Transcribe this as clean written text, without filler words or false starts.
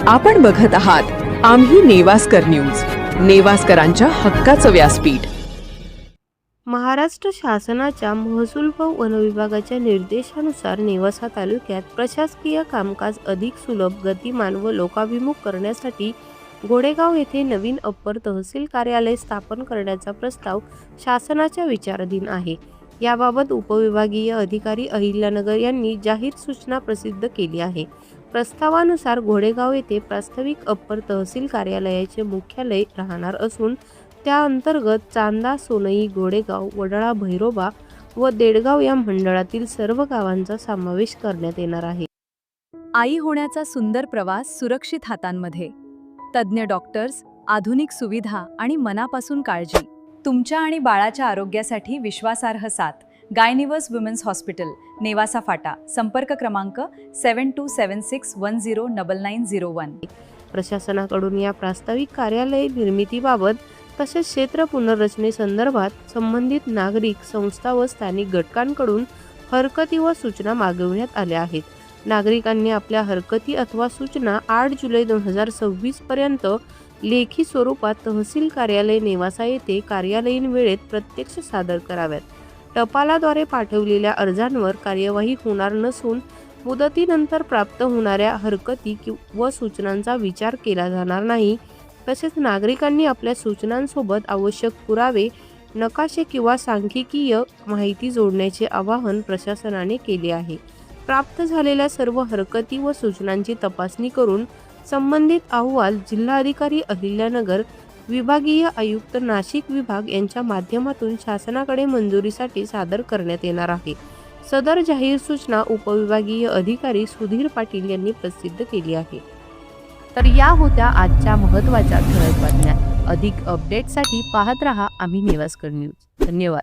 आपण बघत आहात आम्ही नेवास्कर न्यूज, नेवास्करांच्या हक्काचं व्यासपीठ। महाराष्ट्र शासनाच्या महसूल व वन विभागाच्या निर्देशानुसार नेवासा तालुक्यात प्रशासकीय कामकाज अधिक सुलभ, गतिमान व लोकाभिमुख करण्यासाठी घोडेगाव येथे नवीन अप्पर तहसील कार्यालय स्थापन करण्याचा प्रस्ताव शासनाच्या विचाराधीन आहे। याबाबत उपविभागीय अधिकारी अहिल्यानगर यांनी जाहीर सूचना प्रसिद्ध केली आहे। प्रस्तावानुसार घोडेगाव येथे प्रास्ताविक अप्पर तहसील कार्यालयाचे मुख्यालय राहणार असून त्या अंतर्गत चांदा, सोनई, घोडेगाव, वडाळा, भैरोबा व देडगाव या मंडळातील सर्व गावांचा समावेश करण्यात येणार आहे। आई होण्याचा सुंदर प्रवास सुरक्षित हातांमध्ये, तज्ञ डॉक्टर्स, आधुनिक सुविधा आणि मनापासून काळजी, तुमच्या आणि बाळाच्या आरोग्यासाठी विश्वासार्ह साथ। गायनिवर्स वुमेन्स हॉस्पिटल, नेवासा फाटा। संपर्क क्रमांक 7276109901। प्रशासनाकडून या प्रास्ताविक कार्यालय निर्मितीबाबत तसेच क्षेत्र पुनर्रचनेसंदर्भात संबंधित नागरिक, संस्था व स्थानिक घटकांकडून हरकती व सूचना मागविण्यात आल्या आहेत। नागरिकांनी आपल्या हरकती अथवा सूचना 8 जुलै 2026 पर्यंत लेखी स्वरूपात तहसील कार्यालय नेवासा येथे कार्यालयीन वेळेत प्रत्यक्ष सादर कराव्यात। टपालाद्वारे पाठवलेल्या अर्जांवर कार्यवाही होणार नसून मुदतीनंतर प्राप्त होणाऱ्या हरकती व सूचनांचा विचार केला जाणार नाही। तसेच नागरिकांनी आपल्या सूचनांसोबत आवश्यक पुरावे, नकाशे किंवा सांख्यिकीय माहिती जोडण्याचे आवाहन प्रशासनाने केले आहे। प्राप्त झालेल्या सर्व हरकती व सूचनांची तपासणी करून संबंधित अहवाल जिल्हाधिकारी अहिल्यानगर, विभागीय आयुक्त नाशिक विभाग यांच्या माध्यमातून शासनाकडे मंजुरीसाठी सादर करण्यात येणार आहे। सदर जाहीर सूचना उपविभागीय अधिकारी सुधीर पाटील यांनी प्रसिद्ध केली आहे। तर या होत्या आजच्या महत्त्वाच्या ठळक बातम्या। अधिक अपडेटसाठी पाहत रहा आम्ही नेवास्कर न्यूज। धन्यवाद।